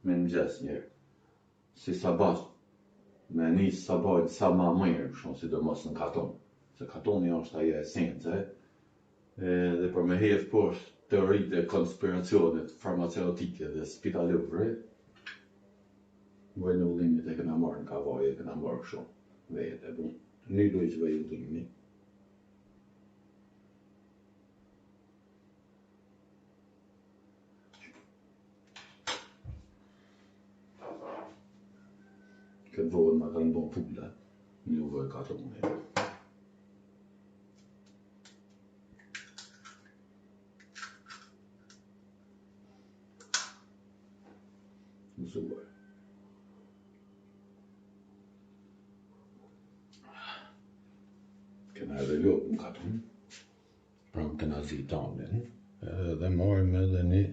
me mëngjes njerë. Si sabat, me nisë sabat sa ma mirë, shumë sidomos në katon. Se katoni është ajo esence, dhe për me hedhë poshtë teoritë e konspiracionit farmaceutike dhe spitalore, vojnë ullimit e këna marrë në kavaj, e këna marrë shumë. Vete, një dojtë vej ullimi. Këtë vojnë ma kanë bon pulla, një vojnë katoni. Mësuar. Këna edhe lopë në katon, pra më këna zi tamlin, edhe marim edhe një,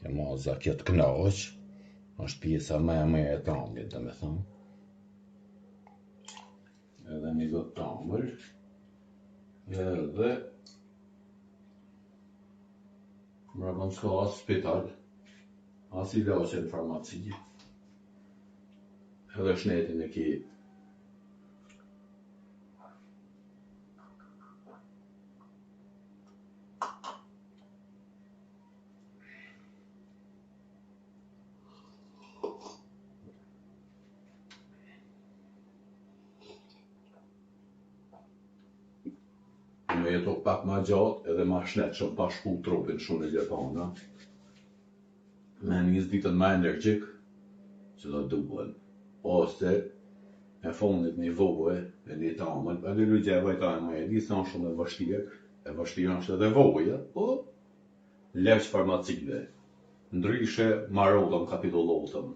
kema zakjet knaq, është pjesa më e e tamlit, dhe me thonë. Edhe një do tamël, edhe mërë më s'ka asë spital, asë i laqe në farmaci, edhe shnetin e ki. Me jetu pak ma gjatë edhe ma shnet shumë pa shku trupin shumë e Japana. Me njës ditën ma energjik, që do duhen. Ose e fundit një vojë e një tamël, edhe lugje e vajtajnë ma e di sa shumë e vështirë është edhe vojë, po leqë farmacive. Ndryshe marotëm kapitullotëm.